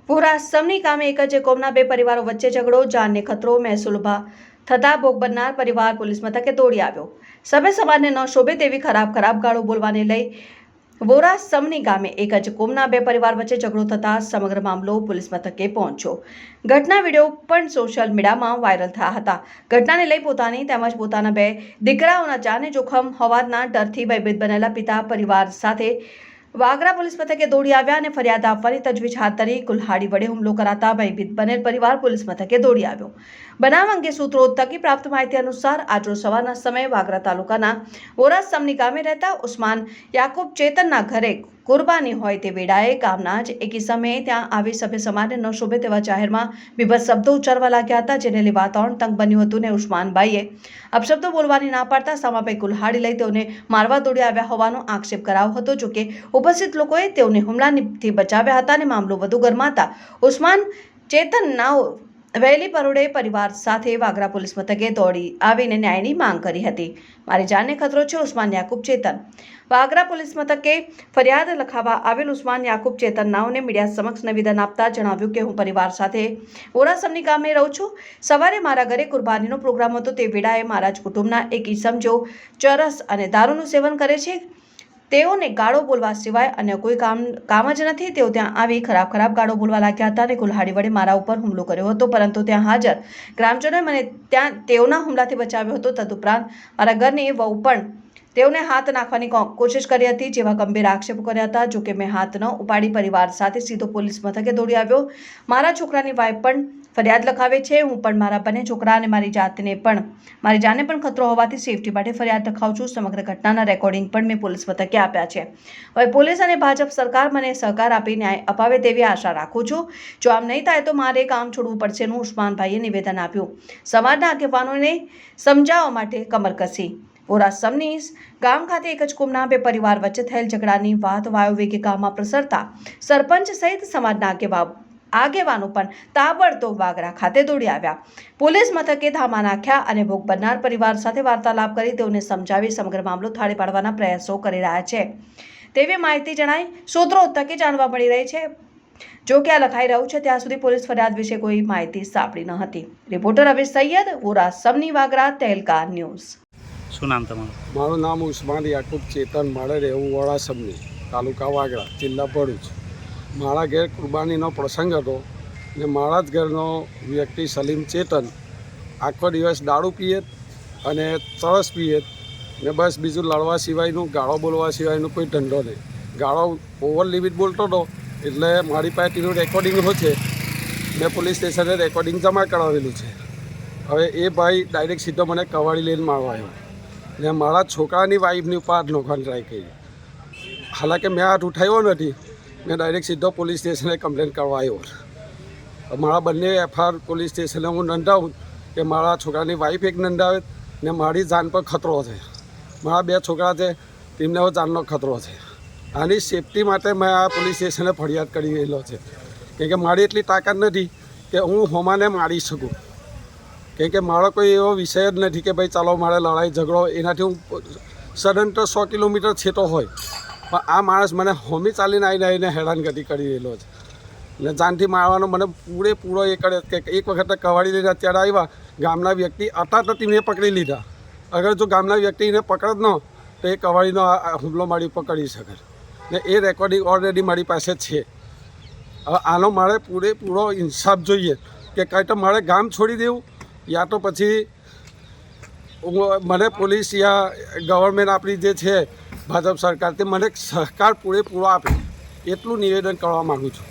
પૂરા સમની ગામે એક જ કોમના બે પરિવારો વચ્ચે ઝઘડો, જાનને ખતરો, મહેસૂલ ઉભા થતા ભોગ બનનાર પરિવાર પોલીસ મથકે દોડી આવ્યો। સભ્ય સમાજને ન શોભે તેવી ખરાબ ગાળો બોલવાને લઈ વોરા સમની ગામે એક જ કોમના બે પરિવાર વચ્ચે ઝઘડો થતા સમગ્ર મામલો પોલીસ મથકે પહોંચ્યો। ઘટના વિડીયો પણ સોશિયલ મીડિયામાં વાયરલ થયા હતા। ઘટનાને લઈ પોતાની તેમજ પોતાના બે દીકરાઓના જાનને જોખમ હોવાના ડરથી ભયભીત બનેલા પિતા પરિવાર સાથે વાગરા પોલીસ મથકે દોડી આવ્યા અને ફરિયાદ આપવાની તજવીજ હાથ ધરી કુલ્હાડી વડે હુમલો કરાતા ભયભીત બનેલ પરિવાર પોલીસ મથકે દોડી આવ્યો। બનાવ અંગે સૂત્રો થકી પ્રાપ્ત માહિતી અનુસાર આજરોજ સવારના સમયે વાગરા તાલુકાના વોરા સમની ગામે રહેતા ઉસ્માન યાકુબ ચેતનના ઘરે કુરબાની હોય તે વેળાએ ગામના જ એક સમયે ત્યાં આવી સભ્ય સમાજને ન શોભે તેવા જાહેરમાં વિભત્સ શબ્દો ઉચ્ચારવા લાગ્યા હતા, જેને લઈ વાતાવરણ તંગ બન્યું હતું ને ઉસ્માનભાઈએ અપશબ્દો બોલવાની ના પાડતા સામાભાઈ કુલ્હાડી લઈ તેઓને મારવા દોડી આવ્યા હોવાનો આક્ષેપ કરાયો હતો। જોકે ઉપસ્થિત લોકોએ તેઓને હુમલાથી બચાવ્યા હતા અને મામલો વધુ ગરમાતા ઉસ્માન ચેતનના વહેલી પરોઢે પરિવાર સાથે વાગરા પોલીસ મથકે દોડી આવીને ન્યાયની માંગ કરી હતી। મારી જાનને ખતરો છે, ઉસ્માન યાકુબ ચેતન। વાગરા પોલીસ મથકે ફરિયાદ લખાવવા આવેલ ઉસ્માન યાકુબ ચેતનનાઓને મીડિયા સમક્ષ નિવેદન આપતા જણાવ્યું કે હું પરિવાર સાથે વોરા સમની ગામે રહું છું। સવારે મારા ઘરે કુરબાનીનો પ્રોગ્રામ હતો, તે વેળાએ મારા જ કુટુંબના એક ઈસમ જો ચરસ અને દારૂનું સેવન કરે છે, તેઓને ગાળો બોલવા સિવાય અન્ય કોઈ કામ જ નથી। તેઓ ત્યાં આવી ખરાબ ગાળો બોલવા લાગ્યા હતા અને કુલ્હાડી વડે મારા ઉપર હુમલો કર્યો હતો, પરંતુ ત્યાં હાજર ગ્રામજનોએ મને ત્યાં તેઓના હુમલાથી બચાવ્યો હતો। તદુપરાંત મારા ઘરની વહુ પણ તેઓને હાથ નાખવાની કોશિશ કરી હતી, જેવા ગંભીર આક્ષેપો કર્યા હતા। જોકે મેં હાથ ન ઉપાડી પરિવાર સાથે સીધો પોલીસ મથકે દોડી આવ્યો। મારા છોકરાની વાઈફ પણ ફરિયાદ લખાવે છે, હું પણ મારા બંને છોકરા અને મારી જાનને પણ ખતરો હોવાથી સેફટી માટે ફરિયાદ લખાવું છું। સમગ્ર ઘટનાના રેકોર્ડિંગ પણ મેં પોલીસ મથકે આપ્યા છે। હવે પોલીસ અને ભાજપ સરકાર મને સહકાર આપી ન્યાય અપાવે તેવી આશા રાખું છું। જો આમ નહીં થાય તો મારે કામ છોડવું પડશેનું ઉસ્માનભાઈએ નિવેદન આપ્યું। સમાજના આગેવાનોને સમજાવવા માટે કમર કસી। વોરા સમની ગામ ખાતે એક જ કોમના બે પરિવાર વચ્ચે થયેલ ઝઘડાની વાત વાયુવેગે ગામમાં પ્રસરતા સરપંચ સહિત સમાજના આગેવાનો પણ તાબડતોબ વાગરા ખાતે દોડી આવ્યા। પોલીસ મથકે ધામા નાખ્યા અને ભોગ બનનાર પરિવાર સાથે વાર્તાલાપ કરી તેઓને સમજાવી સમગ્ર મામલો થાળે પાડવાના પ્રયાસો કરી રહ્યા છે તેવી માહિતી જણાઈ સૂત્રો થકી જાણવા મળી રહી છે। જો કે આ લખાઈ રહ્યું છે ત્યાં સુધી પોલીસ ફરિયાદ વિશે કોઈ માહિતી સાંપડી ન હતી। રિપોર્ટર અભિષેક સૈયદ, વોરા સમની, વાગરા, તહેલકા ન્યૂઝ। શું નામ તમારું? મારું નામ ઉસ્માન યાકુબ ચેતન, મારે રહેવું વોરા સમની, તાલુકા વાગરા, જિલ્લા ભરૂચ। મારા ઘેર કુરબાનીનો પ્રસંગ હતો ને મારા જ ઘરનો વ્યક્તિ સલીમ ચેતન આખો દિવસ દારૂ પીએ અને ચરસ પીએ ને બસ બીજું લડવા સિવાયનું, ગાળો બોલવા સિવાયનું કોઈ ધંધો નહીં। ગાળો ઓવર લિમિટ બોલતો હતો એટલે મારી પાસે તેનું રેકોર્ડિંગ છે, મેં પોલીસ સ્ટેશને રેકોર્ડિંગ જમા કરાવેલું છે। હવે એ ભાઈ ડાયરેક્ટ સીધો મને કવાડી લઈને મારવા આવ્યો ને મારા છોકરાની વાઈફની ઉપર હાથ નોખવાની ટ્રાય કરી। હાલાંકि મેં હાથ ઉઠાવ્યો નથી, મેં ડાયરેક્ટ સીધો પોલીસ સ્ટેશને કમ્પ્લેન કરવા આવ્યો। મારા બંને એફઆઈઆર પોલીસ સ્ટેશને હું નોંધાવું કે મારા છોકરાની વાઈફ એક નોંધાવે ને મારી જાન પર ખતરો છે। મારા બે છોકરા છે, તેમને જાનનો ખતરો છે। આની સેફટી માટે મેં આ પોલીસ સ્ટેશને ફરિયાદ કરી રહેલો છે, કેમ કે મારી એટલી તાકાત નથી કે હું હોમાને મારી શકું, કેમ કે મારો કોઈ એવો વિષય જ નથી કે ભાઈ ચાલો મારે લડાઈ ઝઘડો, એનાથી હું સડન 100 કિલોમીટર છેટો હોય, પણ આ માણસ મને હોમી ચાલીને આવીને હેરાનગતિ કરી રહેલો છે ને જાનથી મારવાનો મને પૂરેપૂરો એ કરે કે એક વખત કવાડી લઈને અત્યારે આવ્યા, ગામના વ્યક્તિ અટાટટી મેં પકડી લીધા। અગર જો ગામના વ્યક્તિને પકડ ન તો એ કવાડીનો હુમલો મારી ઉપર કરી શકે ને એ રેકોર્ડિંગ ઓલરેડી મારી પાસે છે। હવે આનો મારે પૂરેપૂરો ઇન્સાફ જોઈએ કે કાંઈ તો મારે ગામ છોડી દેવું યા તો પછી મને પોલીસ યા ગવર્મેન્ટ આપણી જે છે ભાજપ સરકાર તે મને સહકાર પૂરેપૂરો આપે, એટલું નિવેદન કરવા માગું છું।